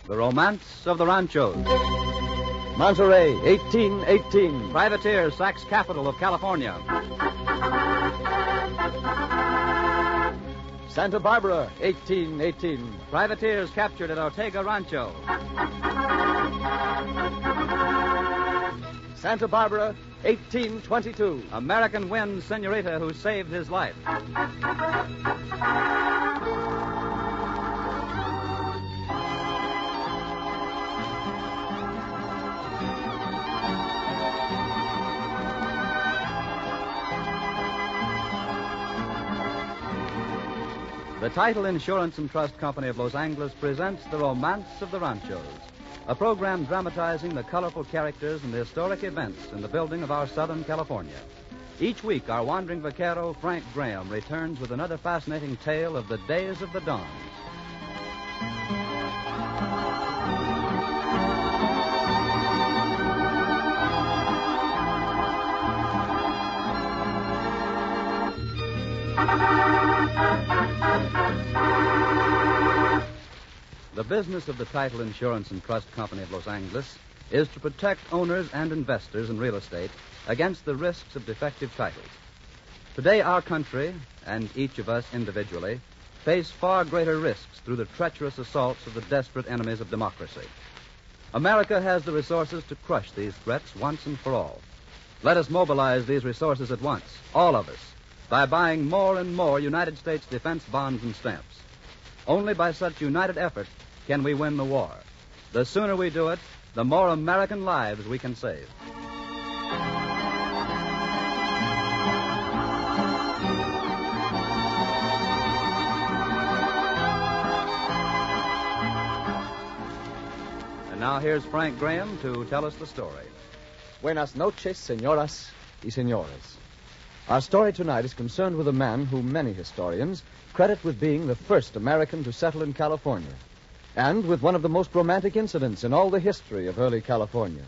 The Romance of the Ranchos. Monterey, 1818. Privateer sacks capital of California. Santa Barbara, 1818. Privateers captured at Ortega Rancho. Santa Barbara, 1822. American wins senorita who saved his life. The Title Insurance and Trust Company of Los Angeles presents The Romance of the Ranchos, a program dramatizing the colorful characters and the historic events in the building of our Southern California. Each week, our wandering vaquero, Frank Graham, returns with another fascinating tale of the days of the Dons. The business of the Title Insurance and Trust Company of Los Angeles is to protect owners and investors in real estate against the risks of defective titles. Today, our country, and each of us individually, face far greater risks through the treacherous assaults of the desperate enemies of democracy. America has the resources to crush these threats once and for all. Let us mobilize these resources at once, all of us, by buying more and more United States defense bonds and stamps. Only by such united effort can we win the war. The sooner we do it, the more American lives we can save. And now here's Frank Graham to tell us the story. Buenas noches, señoras y señores. Our story tonight is concerned with a man whom many historians credit with being the first American to settle in California, and with one of the most romantic incidents in all the history of early California.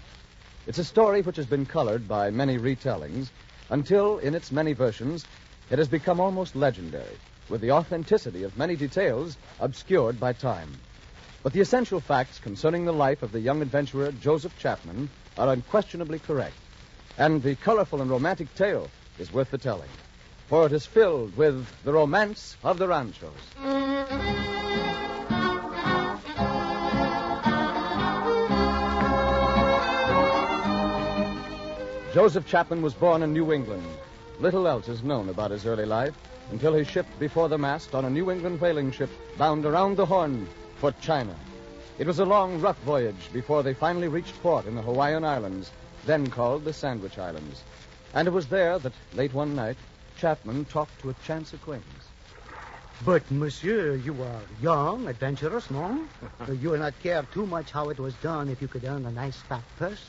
It's a story which has been colored by many retellings until, in its many versions, it has become almost legendary, with the authenticity of many details obscured by time. But the essential facts concerning the life of the young adventurer Joseph Chapman are unquestionably correct, and the colorful and romantic tale is worth the telling, for it is filled with the romance of the Ranchos. Joseph Chapman was born in New England. Little else is known about his early life until he shipped before the mast on a New England whaling ship bound around the Horn for China. It was a long, rough voyage before they finally reached port in the Hawaiian Islands, then called the Sandwich Islands. And it was there that, late one night, Chapman talked to a chance acquaintance. But, monsieur, you are young, adventurous, no? You will not care too much how it was done if you could earn a nice fat purse.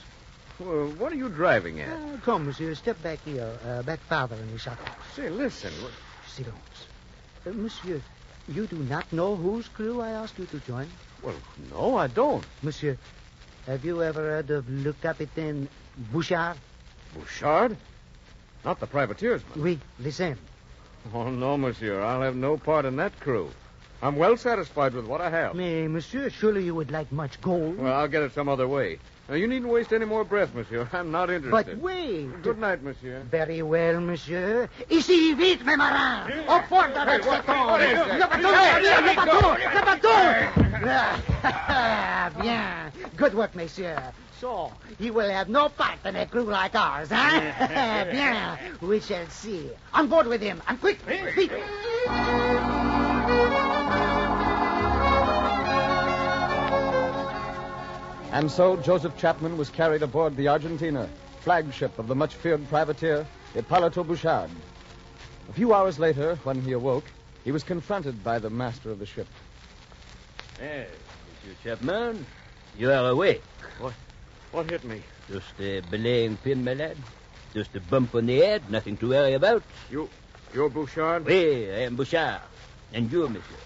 Well, what are you driving at? Come, monsieur, step back here, back farther in the shop. Say, listen. Silence. Monsieur, you do not know whose crew I asked you to join? Well, no, I don't. Monsieur, have you ever heard of Le Capitaine Bouchard? Bouchard? Not the privateersman. Oui, the same. Oh, no, monsieur. I'll have no part in that crew. I'm well satisfied with what I have. Mais, monsieur, surely you would like much gold. Well, I'll get it some other way. Now, you needn't waste any more breath, monsieur. I'm not interested. But wait. Good night, monsieur. Very well, monsieur. Ici, vite, mes marins. Au port avec cet homme. Le bateau. Bien. Good work, messieurs. So, he will have no part in a crew like ours, huh? Bien. We shall see. On board with him. And quick, speed. And so Joseph Chapman was carried aboard the Argentina, flagship of the much-feared privateer Hipólito Bouchard. A few hours later, when he awoke, he was confronted by the master of the ship. Yes, Monsieur Chapman, you are awake. What hit me? Just a belaying pin, my lad. Just a bump on the head, nothing to worry about. You're Bouchard? Oui, I am Bouchard. And you, monsieur,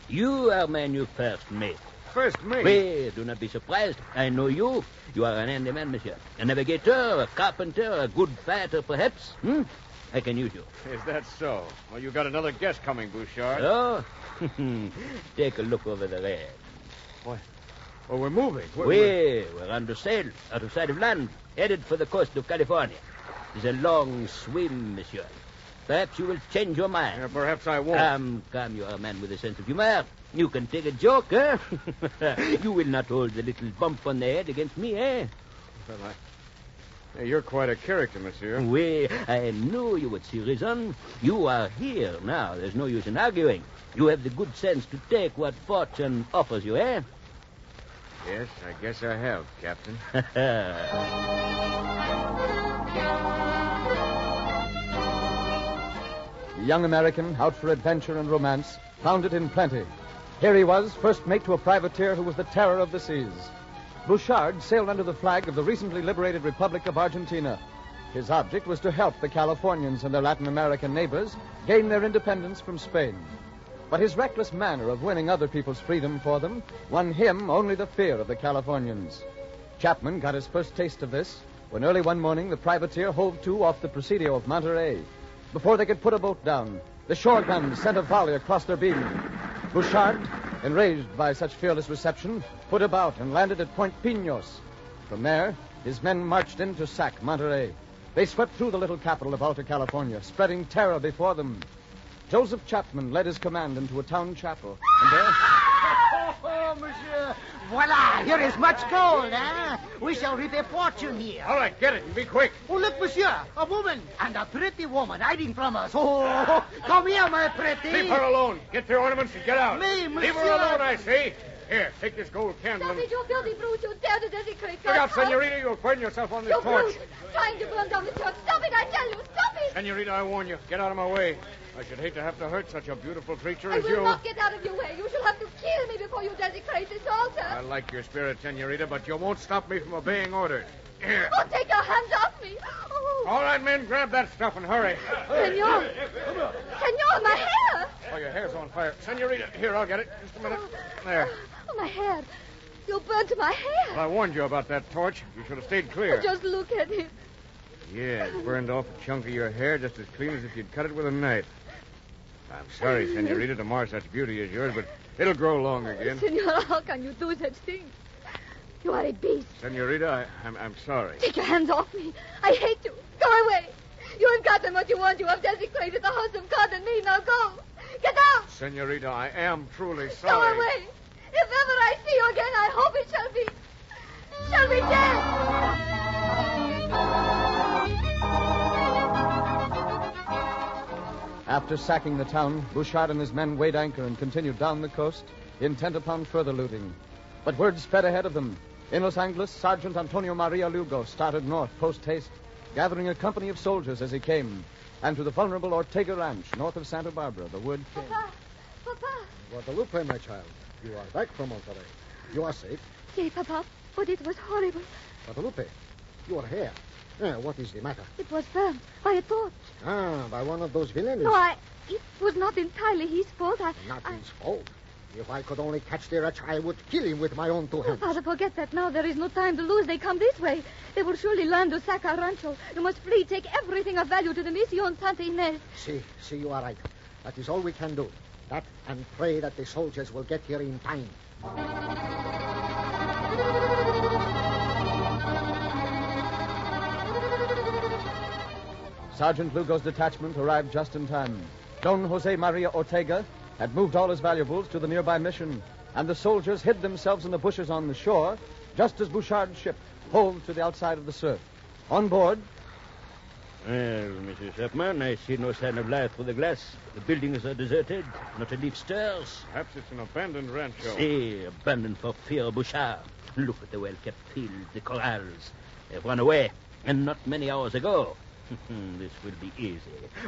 you are my new first mate. First mate? Oui, do not be surprised. I know you. You are an handyman, monsieur. A navigator, a carpenter, a good fighter, perhaps. I can use you. Is that so? Well, you got another guest coming, Bouchard. Oh? Take a look over the red. Well, we're moving. We're under sail, out of sight of land, headed for the coast of California. It's a long swim, monsieur. Perhaps you will change your mind. Yeah, perhaps I won't. Come, you are a man with a sense of humor. You can take a joke, eh? You will not hold the little bump on the head against me, eh? Well, Hey, you're quite a character, monsieur. Oui, I knew you would see reason. You are here now. There's no use in arguing. You have the good sense to take what fortune offers you, eh? Yes, I guess I have, Captain. The young American, out for adventure and romance, found it in plenty. Here he was, first mate to a privateer who was the terror of the seas. Bouchard sailed under the flag of the recently liberated Republic of Argentina. His object was to help the Californians and their Latin American neighbors gain their independence from Spain. But his reckless manner of winning other people's freedom for them won him only the fear of the Californians. Chapman got his first taste of this when early one morning the privateer hove to off the Presidio of Monterey. Before they could put a boat down, the shore guns sent a volley across their beam. Bouchard, enraged by such fearless reception, put about and landed at Point Pinos. From there, his men marched in to sack Monterey. They swept through the little capital of Alta California, spreading terror before them. Joseph Chapman led his command into a town chapel, and there... Oh, monsieur. Voila, here is much gold, eh? We shall reap a fortune here. All right, get it and be quick. Oh, look, monsieur, a woman, and a pretty woman hiding from us. Oh, come here, my pretty. Leave her alone. Get your ornaments and get out. Me, monsieur. Leave her alone, I say. Here, take this gold candle. Stop it, you filthy brute. You dare to desecrate Look out, God's house. Senorita. You'll burn yourself on this You torch. brute. Trying to burn down the church. Stop it, I tell you. Stop it. Senorita, I warn you. Get out of my way. I should hate to have to hurt such a beautiful creature I as will you. not get out of your way. You shall have to kill me before you desecrate this altar. I like your spirit, Senorita, but you won't stop me from obeying orders. Here. Oh, take your hands off me. Oh. All right, men, grab that stuff and hurry. Senor. Senor, my hair. Oh, your hair's on fire. Senorita, here, I'll get it. Just a minute. There. Oh, my hair. You burnt my hair. Well, I warned you about that torch. You should have stayed clear. Oh, just look at it. Yeah, it burned off a chunk of your hair just as clean as if you'd cut it with a knife. I'm sorry, Senorita, to mar such beauty as yours, but it'll grow long again. Senor, how can you do such things? You are a beast. Senorita, I'm sorry. Take your hands off me. I hate you. Go away. You have gotten what you want. You have desecrated the house of God and me. Now go. Get out. Senorita, I am truly Go sorry. away. If ever I see you again, I hope it shall be death. After sacking the town, Bouchard and his men weighed anchor and continued down the coast, intent upon further looting. But word sped ahead of them. In Los Angeles, Sergeant Antonio Maria Lugo started north post-haste, gathering a company of soldiers as he came. And to the vulnerable Ortega Ranch, north of Santa Barbara, the word came. Papa. Guadalupe, my child. You are back from Monterey. You are safe. Yes, Papa. But it was horrible. Guadalupe, your hair. What is the matter? It was burned by a torch. By one of those villains? No, it was not entirely his fault. Not his fault. If I could only catch the wretch, I would kill him with my own two hands. Father, forget that now. There is no time to lose. They come this way. They will surely land to sack our rancho. You must flee. Take everything of value to the Mission Santa Ynez. See, you are right. That is all we can do. That and pray that the soldiers will get here in time. Sergeant Lugo's detachment arrived just in time. Don Jose Maria Ortega had moved all his valuables to the nearby mission, and the soldiers hid themselves in the bushes on the shore, just as Bouchard's ship hove to the outside of the surf. On board... Well, Mrs. Chapman, I see no sign of life through the glass. The buildings are deserted. Not a leaf stirs. Perhaps it's an abandoned rancho. See, abandoned for fear of Bouchard. Look at the well-kept fields, the corrals. They've run away, and not many hours ago. This will be easy.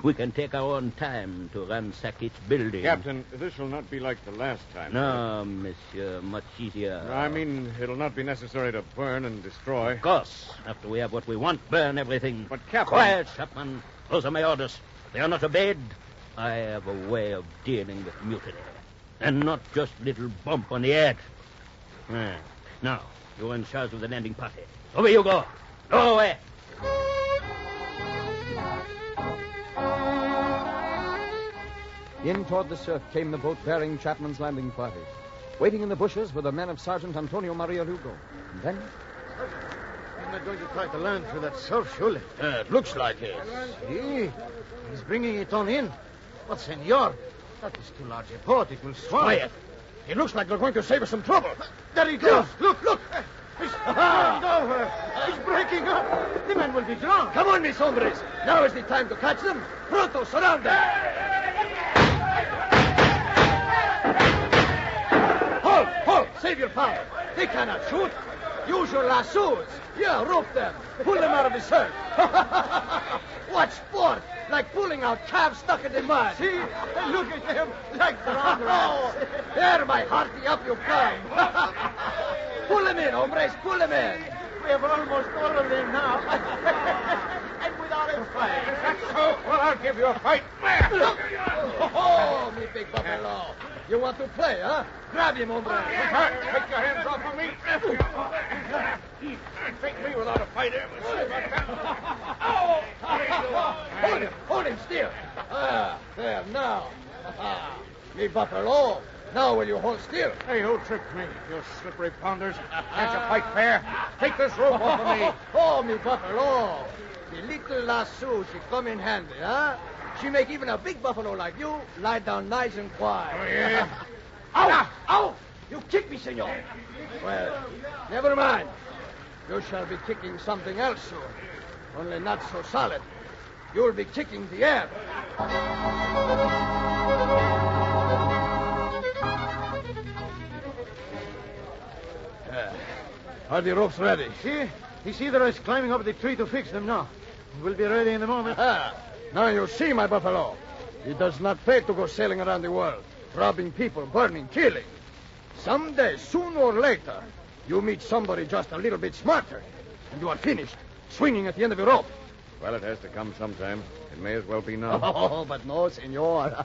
We can take our own time to ransack each building. Captain, this will not be like the last time. No, monsieur, much easier. I mean, it'll not be necessary to burn and destroy. Of course. After we have what we want, burn everything. But, Captain... Quiet, Chapman. Those are my orders. They are not obeyed. I have a way of dealing with mutiny. And not just little bump on the head. Now, you're in charge of the landing party. Over you go. Go away. In toward the surf came the boat bearing Chapman's landing party. Waiting in the bushes were the men of Sergeant Antonio Maria Lugo. And then... He's not going to try to land through that surf, surely. It looks like it. See? He's bringing it on in. But, senor, that is too large a boat. It will swallow. Quiet. It looks like they're going to save us some trouble. There he goes. Look. He's falling over. He's breaking up. The men will be drowned. Come on, mis hombres. Now is the time to catch them. Pronto, surround them. Halt! Save your power. They cannot shoot. Use your lassos. Yeah, rope them. Pull them out of the surf. What sport? Like pulling out calves stuck in the mud. See? Look at them. Like drowned rats. There, my hearty, up you come. Pull them in, hombres. Pull them in. We have almost all of them now. And without a fight. That's so. Well, I'll give you a fight. Oh, me big buffalo. You want to play, huh? Grab him, hombre. Take your hands off of me. Take me without a fight. Hold him still. There, now. Me buffalo. Now will you hold still? Hey, who tricked me? You slippery pounders. Can't you fight fair? Take this rope off of me. Oh, me buffalo. The little lasso, she come in handy, huh? She make even a big buffalo like you lie down nice and quiet. Oh, yeah? Ow! You kick me, senor. Well, never mind. You shall be kicking something else soon. Only not so solid. You'll be kicking the air. Are the ropes ready? See? Isidro is climbing up the tree to fix them now. We'll be ready in a moment. Now you see, my buffalo. It does not pay to go sailing around the world, robbing people, burning, killing. Someday, sooner or later, you meet somebody just a little bit smarter, and you are finished, swinging at the end of a rope. Well, it has to come sometime. It may as well be now. Oh, but no, senor.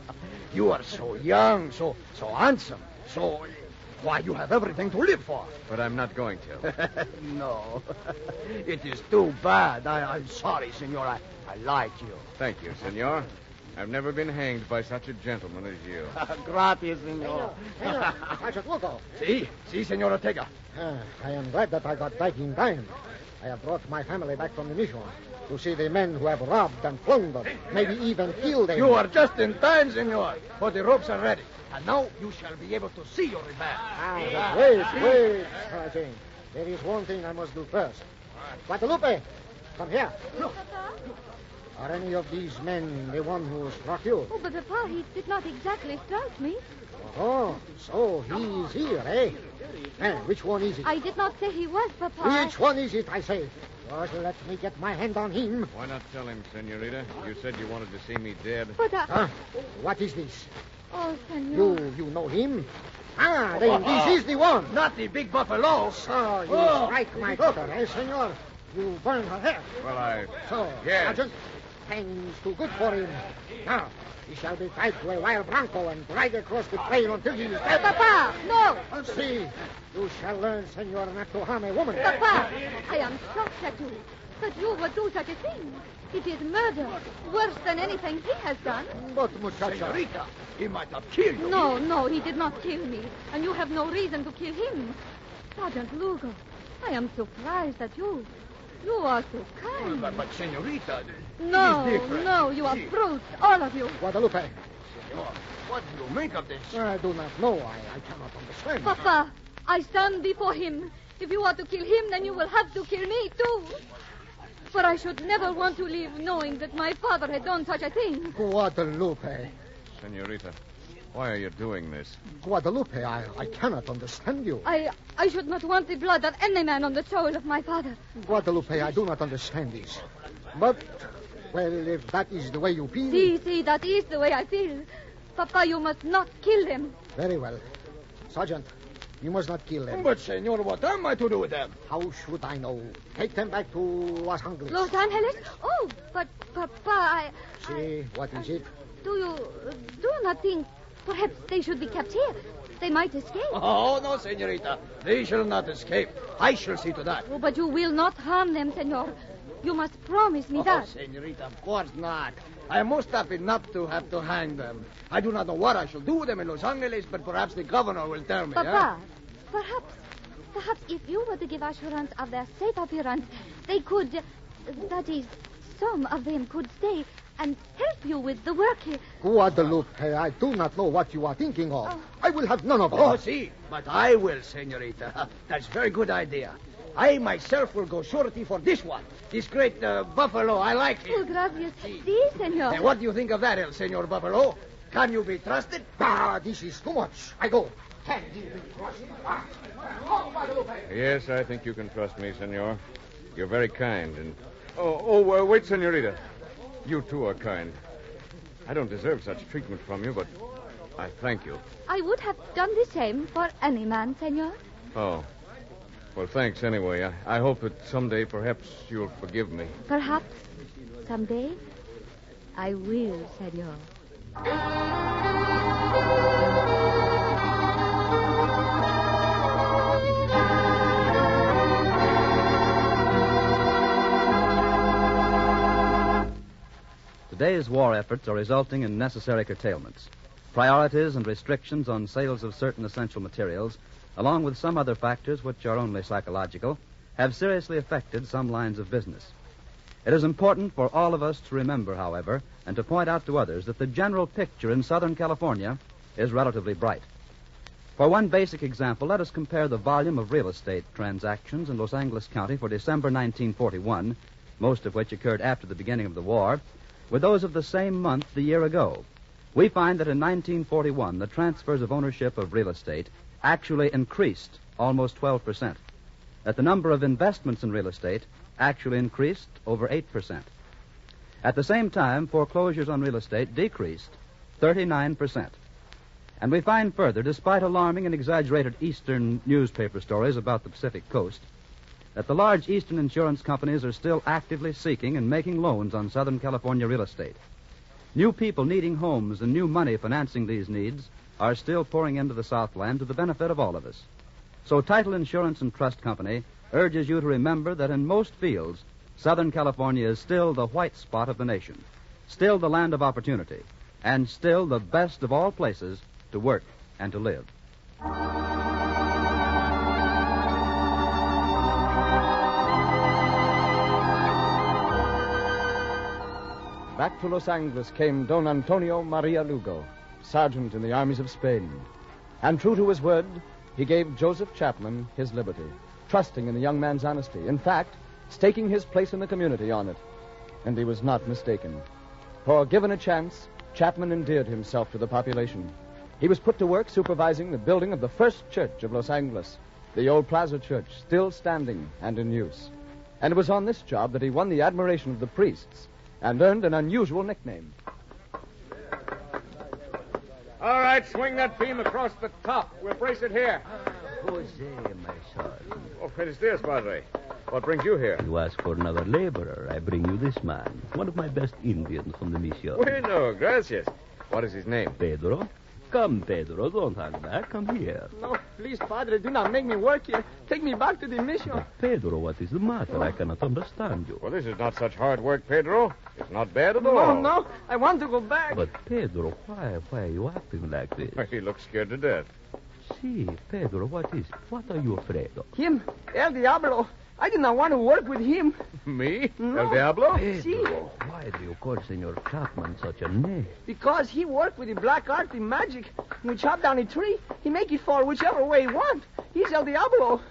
You are so young, so handsome, so... Why, you have everything to live for. But I'm not going to. No. It is too bad. I'm sorry, senor. I like you. Thank you, senor. I've never been hanged by such a gentleman as you. Gracias, senor. Sergeant Lugo. See, senor Ortega. I am glad that I got back in time. I have brought my family back from the mission to see the men who have robbed and plundered, maybe even killed them. You are just in time, senor, for the ropes are ready. And now you shall be able to see your revenge. Wait, Sergeant. There is one thing I must do first. Guadalupe, come here. Papa? Are any of these men the one who struck you? Oh, but Papa, he did not exactly strike me. Oh, so he is here, eh? And which one is it? I did not say he was, Papa. Which one is it, I say? Just let me get my hand on him. Why not tell him, senorita? You said you wanted to see me dead. But Huh? What is this? Oh, senor. You know him? Then this is the one. Not the big buffalo. So you strike my daughter, eh, senor? You burn her hair. Well, So, Yes. Sergeant, things too good for him. Now, he shall be tied to a wild bronco and dragged across the plain until he is dead. Papa, no. See, you shall learn, senor, not to harm a woman. Papa, I am shocked at you. That you would do such a thing. It is murder. Worse than anything he has done. But, muchacha, Senorita, he might have killed you. No, he did not kill me. And you have no reason to kill him. Sergeant Lugo, I am surprised at you. You are so kind. But senorita... No, it is different. no, you are brutes, all of you. Guadalupe, Senor, what do you make of this? I do not know. I cannot understand. Papa, I stand before him. If you are to kill him, then you will have to kill me, too. For I should never want to live knowing that my father had done such a thing. Guadalupe. senorita, why are you doing this? Guadalupe, I cannot understand you. I should not want the blood of any man on the soul of my father. Guadalupe, I do not understand this. But, well, if that is the way you feel... See, that is the way I feel. Papa, you must not kill them. Very well. Sergeant, you must not kill them. But, senor, what am I to do with them? How should I know? Take them back to Los Angeles. Los Angeles? Oh, but Papa, See, what is it? do you not think perhaps they should be kept here? They might escape. Oh, no, senorita. They shall not escape. I shall see to that. Oh, but you will not harm them, senor. You must promise me that. Senorita, of course not. I am most happy not to have to hang them. I do not know what I shall do with them in Los Angeles, but perhaps the governor will tell me. Papa, perhaps if you were to give assurance of their safe appearance, they could, that is, some of them could stay and help you with the work here. Guadalupe, I do not know what you are thinking of. Oh. I will have none of it. Oh, see, but I will, senorita. That's a very good idea. I myself will go surety for this one. This great buffalo. I like Oh, it. gracias. Si, senor. And what do you think of that, El Senor Buffalo? Can you be trusted? This is too much. I go. Can you be trusted? Guadalupe. Yes, I think you can trust me, senor. You're very kind, and... wait, senorita. You, too, are kind. I don't deserve such treatment from you, but I thank you. I would have done the same for any man, senor. Oh. Well, thanks anyway. I hope that someday perhaps you'll forgive me. Perhaps someday I will, senor. Today's war efforts are resulting in necessary curtailments. Priorities and restrictions on sales of certain essential materials, along with some other factors which are only psychological, have seriously affected some lines of business. It is important for all of us to remember, however, and to point out to others that the general picture in Southern California is relatively bright. For one basic example, let us compare the volume of real estate transactions in Los Angeles County for December 1941, most of which occurred after the beginning of the war, with those of the same month the year ago. We find that in 1941, the transfers of ownership of real estate actually increased almost 12%. That the number of investments in real estate actually increased over 8%. At the same time, foreclosures on real estate decreased 39%. And we find further, despite alarming and exaggerated Eastern newspaper stories about the Pacific Coast, that the large Eastern insurance companies are still actively seeking and making loans on Southern California real estate. New people needing homes and new money financing these needs are still pouring into the Southland to the benefit of all of us. So Title Insurance and Trust Company urges you to remember that in most fields, Southern California is still the white spot of the nation, still the land of opportunity, and still the best of all places to work and to live. Back to Los Angeles came Don Antonio Maria Lugo, sergeant in the armies of Spain. And true to his word, he gave Joseph Chapman his liberty, trusting in the young man's honesty. In fact, staking his place in the community on it. And he was not mistaken. For given a chance, Chapman endeared himself to the population. He was put to work supervising the building of the first church of Los Angeles, the old Plaza Church, still standing and in use. And it was on this job that he won the admiration of the priests and earned an unusual nickname. All right, swing that beam across the top. We'll brace it here. Jose, my son. Oh, what is this, Padre? What brings you here? You ask for another laborer. I bring you this man, one of my best Indians from the mission. Bueno, gracias. What is his name? Pedro. Come, Pedro, don't hang back. Come here. No, please, Padre, do not make me work here. Take me back to the mission. But Pedro, what is the matter? I cannot understand you. Well, this is not such hard work, Pedro. It's not bad at all. No, I want to go back. But, Pedro, why are you acting like this? He looks scared to death. See, Pedro, what is it? What are you afraid of? Him, El Diablo. I did not want to work with him. Me? No. El Diablo? Pedro, why do you call Senor Chapman such a name? Because he worked with the black art in magic. When we chop down a tree, he make it fall whichever way he want. He's El Diablo.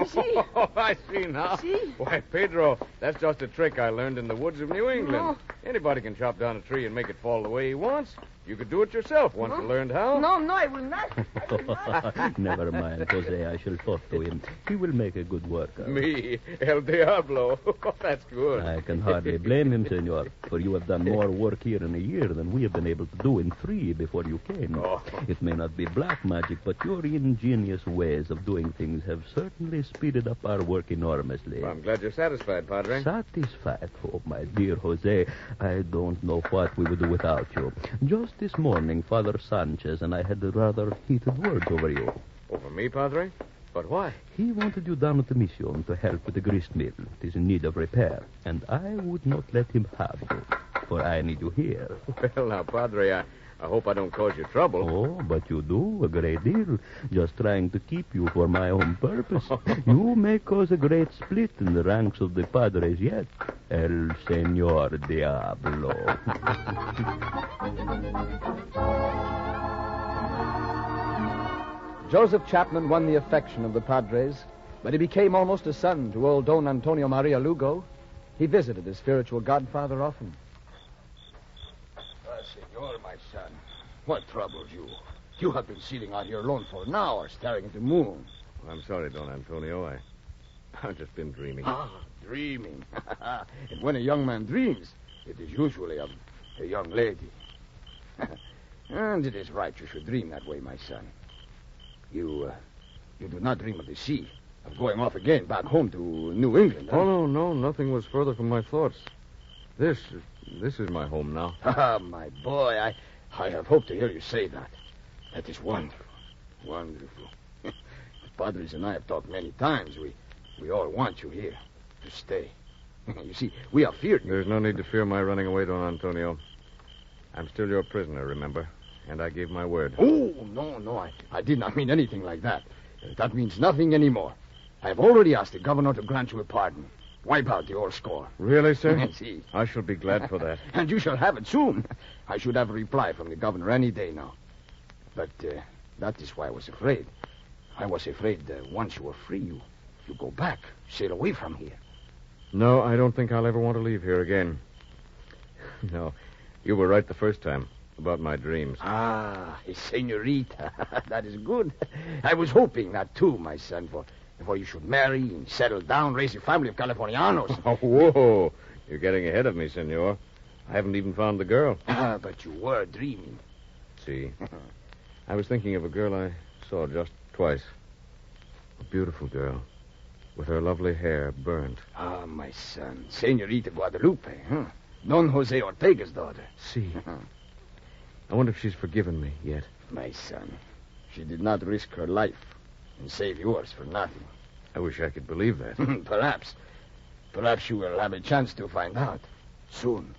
See? I see now. See? Why, Pedro, that's just a trick I learned in the woods of New England. No. Anybody can chop down a tree and make it fall the way he wants. You could do it yourself once you learned how. No, I will not. I will not. Never mind, Jose. I shall talk to him. He will make a good worker. Me, El Diablo. That's good. I can hardly blame him, senor, for you have done more work here in a year than we have been able to do in 3 before you came. Oh. It may not be black magic, but your ingenious ways of doing things have certainly speeded up our work enormously. Well, I'm glad you're satisfied, Padre. Satisfied? Oh, my dear Jose, I don't know what we would do without you. Just this morning, Father Sanchez and I had rather heated words over you. Over me, Padre? But why? He wanted you down at the mission to help with the grist mill. It is in need of repair, and I would not let him have you, for I need you here. Well, now, Padre, I hope I don't cause you trouble. Oh, but you do a great deal. Just trying to keep you for my own purpose. You may cause a great split in the ranks of the Padres yet. El Señor Diablo. Joseph Chapman won the affection of the Padres, but he became almost a son to old Don Antonio Maria Lugo. He visited his spiritual godfather often. Senor, my son, what troubles you? You have been sitting out here alone for an hour, staring at the moon. I'm sorry, Don Antonio. I've just been dreaming. Ah, dreaming. And when a young man dreams, it is usually of a young lady. And it is right you should dream that way, my son. You do not dream of the sea, of going off again back home to New England. Huh? Oh, no, nothing was further from my thoughts. This is my home now. Ah, my boy, I have hoped to hear you say that. That is wonderful. Wonderful. The Padres and I have talked many times. We all want you here to stay. You see, we have feared you. There's no need to fear my running away, Don Antonio. I'm still your prisoner, remember? And I gave my word. Oh, no, I did not mean anything like that. That means nothing anymore. I have already asked the governor to grant you a pardon. Wipe out the old score. Really, sir? Si. I shall be glad for that. And you shall have it soon. I should have a reply from the governor any day now. But that is why I was afraid. I was afraid that once you were free, you go back, sail away from here. No, I don't think I'll ever want to leave here again. No, you were right the first time about my dreams. Ah, senorita. That is good. I was hoping that too, my son, for you should marry and settle down, raise a family of Californianos. Oh, whoa. You're getting ahead of me, senor. I haven't even found the girl. Ah, but you were dreaming. See, I was thinking of a girl I saw just twice. A beautiful girl with her lovely hair burnt. Ah, my son. Senorita Guadalupe, huh? Don Jose Ortega's daughter. See. I wonder if she's forgiven me yet. My son, she did not risk her life and save yours for nothing. I wish I could believe that. Perhaps. Perhaps you will have a chance to find out soon.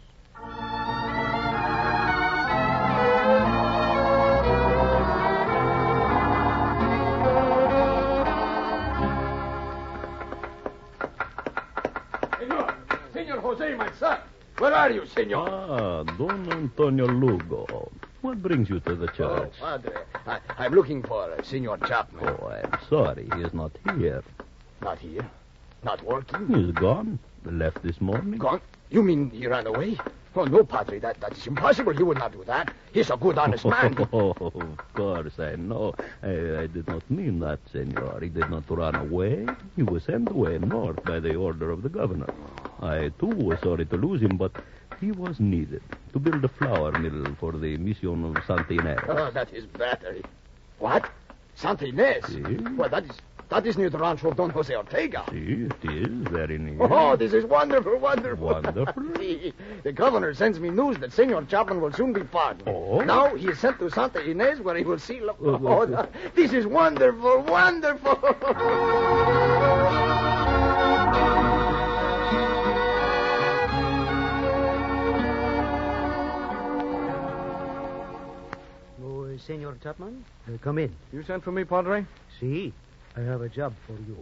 Senor Jose, my son. Where are you, senor? Ah, Don Antonio Lugo. What brings you to the church? Oh, Padre, I'm looking for Senor Chapman. Oh, I'm sorry. He is not here. Not here? Not working? He is gone. Left this morning. Gone? You mean he ran away? Oh, no, Padre, that is impossible. He would not do that. He's a good, honest man. Oh, of course, I know. I did not mean that, senor. He did not run away. He was sent away north by the order of the governor. I, too, was sorry to lose him, but he was needed to build a flour mill for the Mission of Santa Ynez. Oh, that is better. What? Santa Ynez? Si. Well, that is near the rancho of Don Jose Ortega. See, it is very near. Oh, this is wonderful, wonderful. Wonderful? See, the governor sends me news that Senor Chapman will soon be pardoned. Oh? Now he is sent to Santa Ynez where he will see... This is wonderful, wonderful. Senor Chapman, come in. You sent for me, Padre? See, I have a job for you.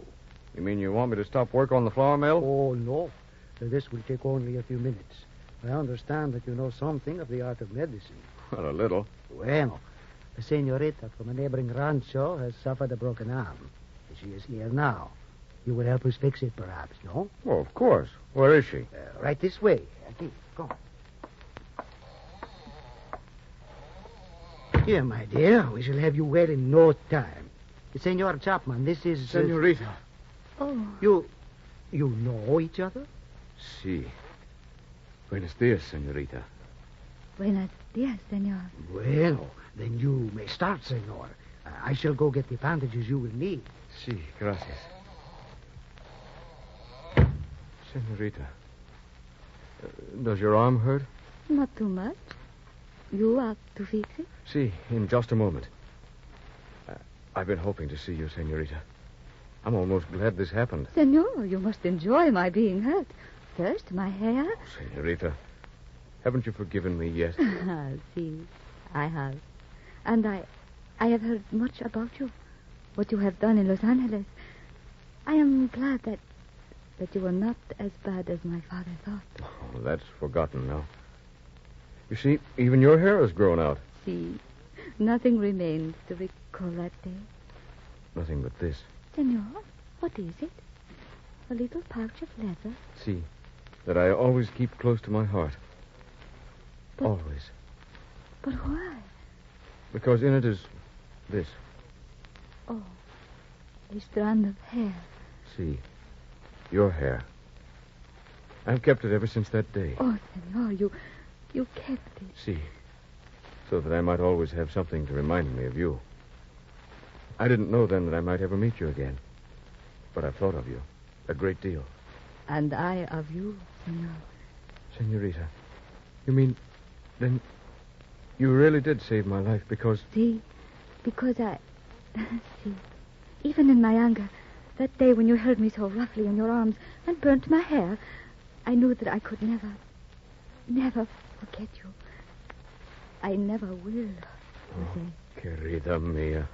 You mean you want me to stop work on the flour mill? Oh, no. This will take only a few minutes. I understand that you know something of the art of medicine. Well, a little. Bueno, a senorita from a neighboring rancho has suffered a broken arm. She is here now. You will help us fix it, perhaps, no? Well, of course. Where is she? Right this way. Aquí, go. Here, my dear, we shall have you well in no time. Senor Chapman, this is... Senorita. Oh. You know each other? Si. Buenos dias, senorita. Buenos dias, senor. Bueno, then you may start, senor. I shall go get the bandages you will need. Si, gracias. Senorita, does your arm hurt? Not too much. You are to fix it? Si, in just a moment. I've been hoping to see you, senorita. I'm almost glad this happened. Senor, you must enjoy my being hurt. First, my hair. Senorita, haven't you forgiven me yet? See, I have. And I have heard much about you. What you have done in Los Angeles. I am glad that you were not as bad as my father thought. Oh, that's forgotten now. You see, even your hair has grown out. See, nothing remains to recall that day. Nothing but this. Senor, what is it? A little pouch of leather? See, that I always keep close to my heart. But- Always. But why? Because in it is this. Oh, a strand of hair. See, your hair. I've kept it ever since that day. Oh, Senor, you kept it. See, so that I might always have something to remind me of you. I didn't know then that I might ever meet you again. But I've thought of you a great deal. And I of you, Senor. Senorita, you mean, then, you really did save my life because... See, because I... See, even in my anger, that day when you held me so roughly in your arms and burnt my hair, I knew that I could never forget you. I never will, Jose. Querida mia.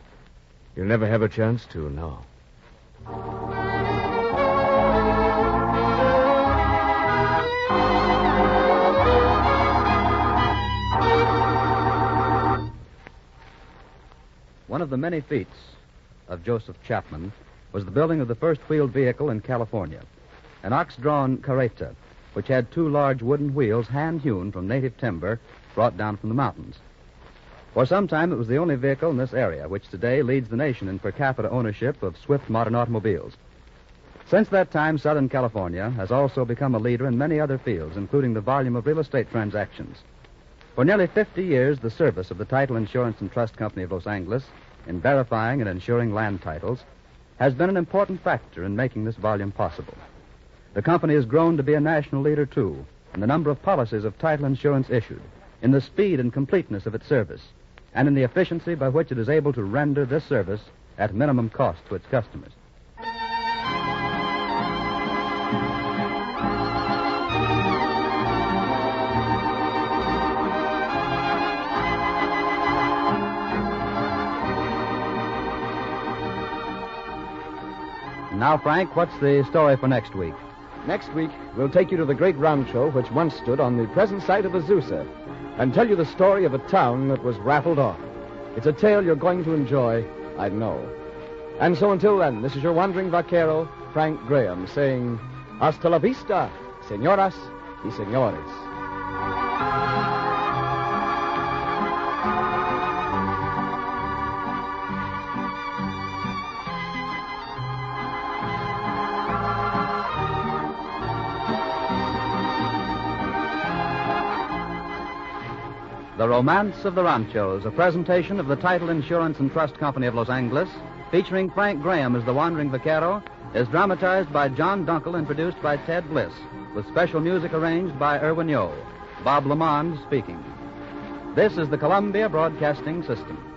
You'll never have a chance to, no. One of the many feats of Joseph Chapman was the building of the first wheeled vehicle in California, an ox-drawn carreta, which had two large wooden wheels hand-hewn from native timber brought down from the mountains. For some time, it was the only vehicle in this area, which today leads the nation in per capita ownership of swift modern automobiles. Since that time, Southern California has also become a leader in many other fields, including the volume of real estate transactions. For nearly 50 years, the service of the Title Insurance and Trust Company of Los Angeles in verifying and insuring land titles has been an important factor in making this volume possible. The company has grown to be a national leader, too, in the number of policies of title insurance issued, in the speed and completeness of its service, and in the efficiency by which it is able to render this service at minimum cost to its customers. Now, Frank, what's the story for next week? Next week, we'll take you to the great Rancho which once stood on the present site of Azusa and tell you the story of a town that was rattled off. It's a tale you're going to enjoy, I know. And so until then, this is your wandering vaquero, Frank Graham, saying, hasta la vista, señoras y señores. The Romance of the Ranchos, a presentation of the Title Insurance and Trust Company of Los Angeles, featuring Frank Graham as the wandering vaquero, is dramatized by John Dunkel and produced by Ted Bliss, with special music arranged by Irwin Yo. Bob Lamond speaking. This is the Columbia Broadcasting System.